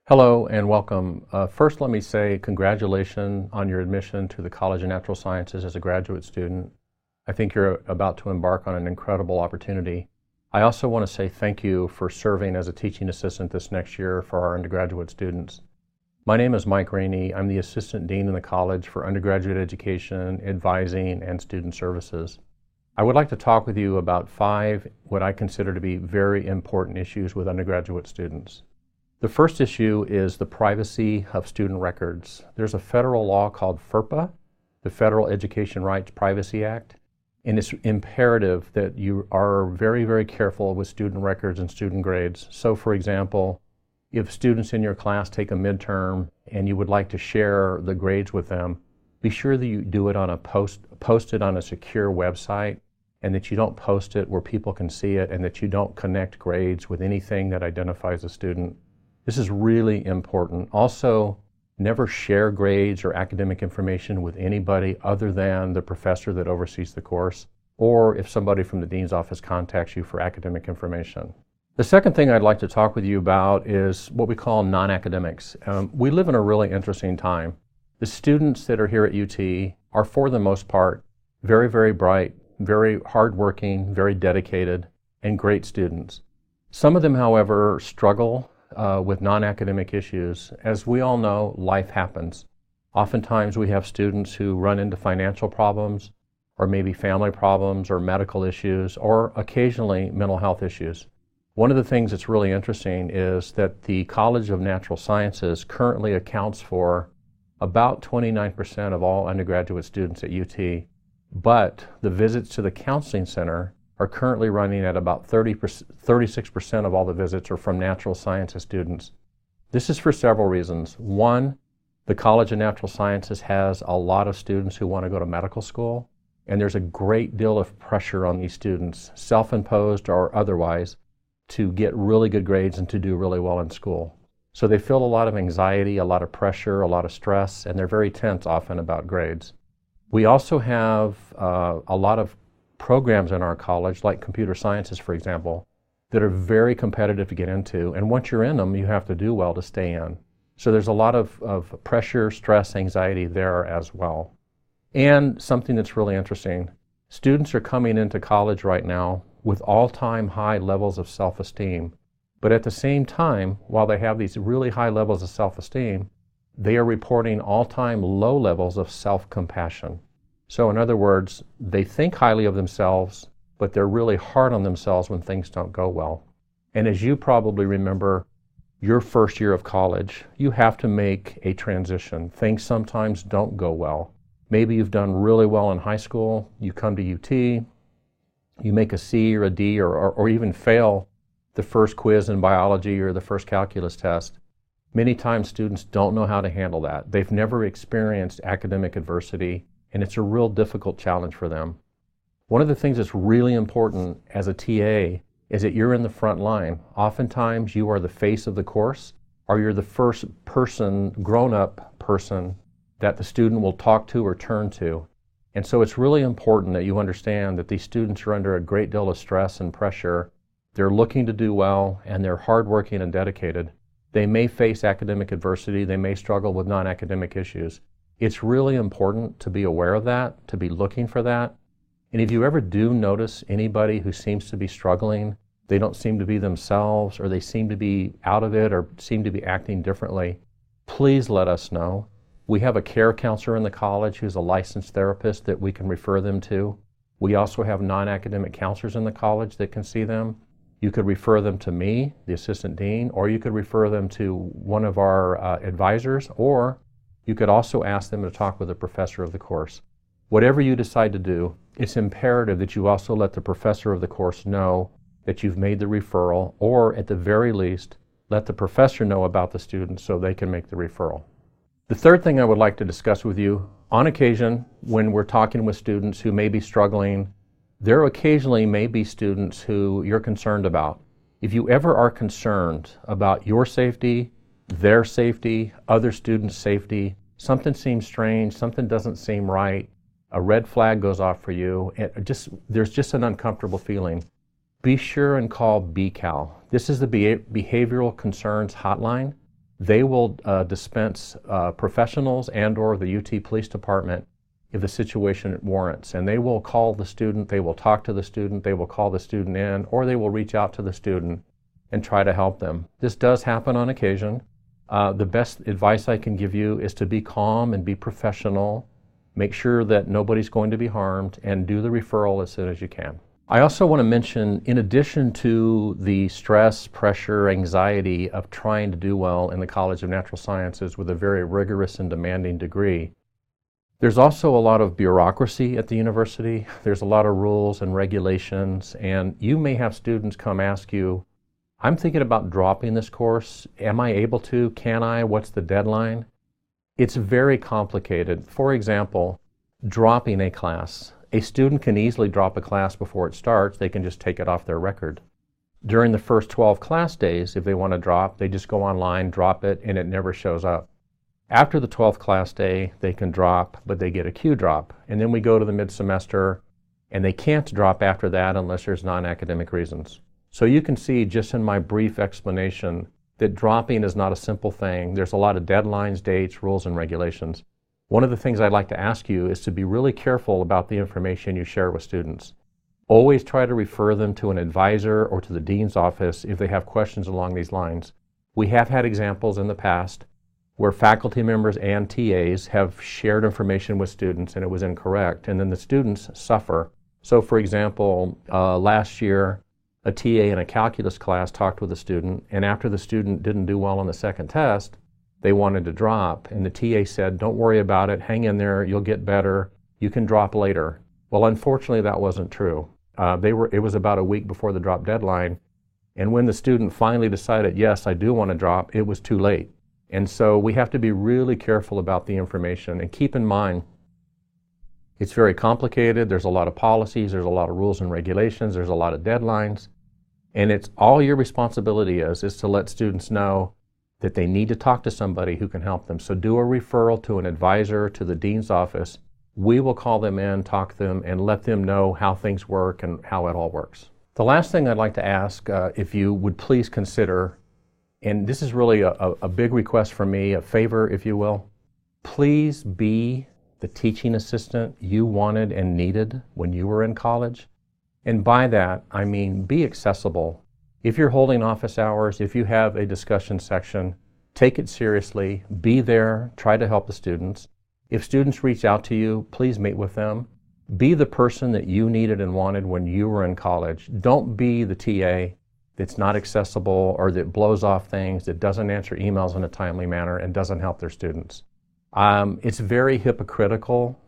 Hello and welcome. First, let me say congratulations on your admission to the College of Natural Sciences as a graduate student. I think you're about to embark on an incredible opportunity. I also want to say thank you for serving as a teaching assistant this next year for our undergraduate students. My name is Mike Rainey. I'm the Assistant Dean in the College for Undergraduate Education, Advising, and Student Services. I would like to talk with you about 5 what I consider to be very important issues with undergraduate students. The first issue is the privacy of student records. There's a federal law called FERPA, the Federal Education Rights Privacy Act, and it's imperative that you are very, very careful with student records and student grades. So for example, if students in your class take a midterm and you would like to share the grades with them, be sure that you do it on a post it on a secure website, and that you don't post it where people can see it, and that you don't connect grades with anything that identifies a student. This is really important. Also, never share grades or academic information with anybody other than the professor that oversees the course, or if somebody from the dean's office contacts you for academic information. The second thing I'd like to talk with you about is what we call non-academics. We live in a really interesting time. The students that are here at UT are, for the most part, very, very bright, very hardworking, very dedicated, and great students. Some of them, however, struggle with non-academic issues. As we all know, life happens. Oftentimes we have students who run into financial problems, or maybe family problems, or medical issues, or occasionally mental health issues. One of the things that's really interesting is that the College of Natural Sciences currently accounts for about 29% of all undergraduate students at UT, but the visits to the counseling center are currently running at about 36% of all the visits are from natural sciences students. This is for several reasons. One, the College of Natural Sciences has a lot of students who want to go to medical school, and there's a great deal of pressure on these students, self-imposed or otherwise, to get really good grades and to do really well in school. So they feel a lot of anxiety, a lot of pressure, a lot of stress, and they're very tense often about grades. We also have a lot of programs in our college, like computer sciences, for example, that are very competitive to get into. And once you're in them, you have to do well to stay in. So there's a lot of pressure, stress, anxiety there as well. And something that's really interesting, students are coming into college right now with all-time high levels of self-esteem. But at the same time, while they have these really high levels of self-esteem, they are reporting all-time low levels of self-compassion. So in other words, they think highly of themselves, but they're really hard on themselves when things don't go well. And as you probably remember, your first year of college, you have to make a transition. Things sometimes don't go well. Maybe you've done really well in high school, you come to UT, you make a C or a D or even fail the first quiz in biology or the first calculus test. Many times students don't know how to handle that. They've never experienced academic adversity, and it's a real difficult challenge for them. One of the things that's really important as a TA is that you're in the front line. Oftentimes you are the face of the course, or you're the first person, grown-up person, that the student will talk to or turn to. And so it's really important that you understand that these students are under a great deal of stress and pressure. They're looking to do well, and they're hardworking and dedicated. They may face academic adversity, they may struggle with non-academic issues. It's really important to be aware of that, to be looking for that. And if you ever do notice anybody who seems to be struggling, they don't seem to be themselves, or they seem to be out of it, or seem to be acting differently, please let us know. We have a care counselor in the college who's a licensed therapist that we can refer them to. We also have non-academic counselors in the college that can see them. You could refer them to me, the assistant dean, or you could refer them to one of our advisors, or you could also ask them to talk with a professor of the course. Whatever you decide to do, it's imperative that you also let the professor of the course know that you've made the referral, or at the very least, let the professor know about the student so they can make the referral. The third thing I would like to discuss with you, on occasion, when we're talking with students who may be struggling, there occasionally may be students who you're concerned about. If you ever are concerned about your safety, their safety, other students' safety, something seems strange, something doesn't seem right, a red flag goes off for you, and there's just an uncomfortable feeling, be sure and call BCAL. This is the Behavioral Concerns Hotline. They will dispense professionals and/or the UT Police Department if the situation warrants. And they will call the student, they will talk to the student, they will call the student in, or they will reach out to the student and try to help them. This does happen on occasion. The best advice I can give you is to be calm and be professional. Make sure that nobody's going to be harmed, and do the referral as soon as you can. I also want to mention, in addition to the stress, pressure, anxiety of trying to do well in the College of Natural Sciences with a very rigorous and demanding degree, there's also a lot of bureaucracy at the university. There's a lot of rules and regulations, and you may have students come ask you, I'm thinking about dropping this course. Am I able to? Can I? What's the deadline? It's very complicated. For example, dropping a class. A student can easily drop a class before it starts. They can just take it off their record. During the first 12 class days, if they want to drop, they just go online, drop it, and it never shows up. After the 12th class day, they can drop, but they get a Q drop. And then we go to the mid-semester, and they can't drop after that unless there's non-academic reasons. So you can see just in my brief explanation that dropping is not a simple thing. There's a lot of deadlines, dates, rules, and regulations. One of the things I'd like to ask you is to be really careful about the information you share with students. Always try to refer them to an advisor or to the dean's office if they have questions along these lines. We have had examples in the past where faculty members and TAs have shared information with students and it was incorrect, and then the students suffer. So for example, last year, a TA in a calculus class talked with a student, and after the student didn't do well on the second test, they wanted to drop, and the TA said, don't worry about it, hang in there, you'll get better, you can drop later. Well, unfortunately, that wasn't true. It was about a week before the drop deadline, and when the student finally decided, yes, I do want to drop, it was too late. And so we have to be really careful about the information, and keep in mind, it's very complicated, there's a lot of policies, there's a lot of rules and regulations, there's a lot of deadlines, and it's all your responsibility is to let students know that they need to talk to somebody who can help them. So do a referral to an advisor, to the dean's office. We will call them in, talk to them, and let them know how things work and how it all works. The last thing I'd like to ask, if you would please consider, and this is really a big request from me, a favor, if you will, please be the teaching assistant you wanted and needed when you were in college. And by that, I mean be accessible. If you're holding office hours, if you have a discussion section, take it seriously, be there, try to help the students. If students reach out to you, please meet with them. Be the person that you needed and wanted when you were in college. Don't be the TA that's not accessible or that blows off things, that doesn't answer emails in a timely manner and doesn't help their students. It's very hypocritical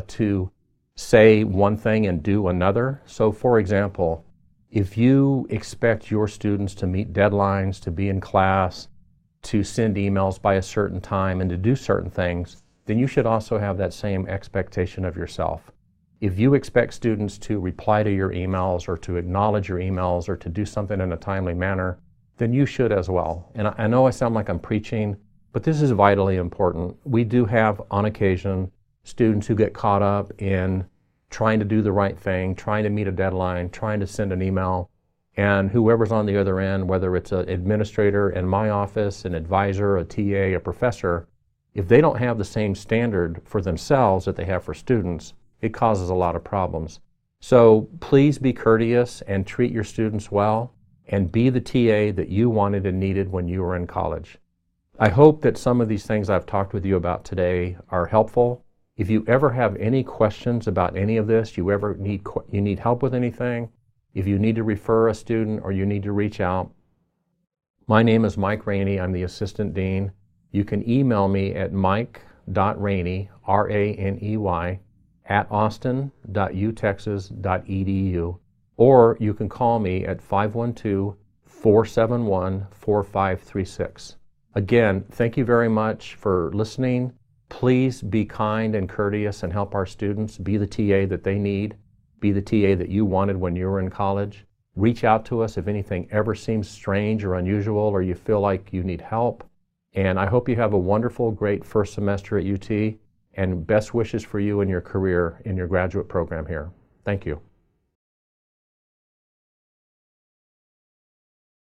to say one thing and do another. So for example, if you expect your students to meet deadlines, to be in class, to send emails by a certain time and to do certain things, then you should also have that same expectation of yourself. If you expect students to reply to your emails or to acknowledge your emails or to do something in a timely manner, then you should as well. And I know I sound like I'm preaching, but this is vitally important. We do have, on occasion, students who get caught up in trying to do the right thing, trying to meet a deadline, trying to send an email, and whoever's on the other end, whether it's an administrator in my office, an advisor, a TA, a professor, if they don't have the same standard for themselves that they have for students, it causes a lot of problems. So please be courteous and treat your students well, and be the TA that you wanted and needed when you were in college. I hope that some of these things I've talked with you about today are helpful. If you ever have any questions about any of this, you need help with anything, if you need to refer a student or you need to reach out, my name is Mike Rainey. I'm the Assistant Dean. You can email me at mike.rainey, R-A-N-E-Y, @austin.utexas.edu, or you can call me at 512-471-4536. Again, thank you very much for listening. Please be kind and courteous and help our students. Be the TA that they need. Be the TA that you wanted when you were in college. Reach out to us if anything ever seems strange or unusual or you feel like you need help. And I hope you have a wonderful, great first semester at UT, and best wishes for you in your career in your graduate program here. Thank you.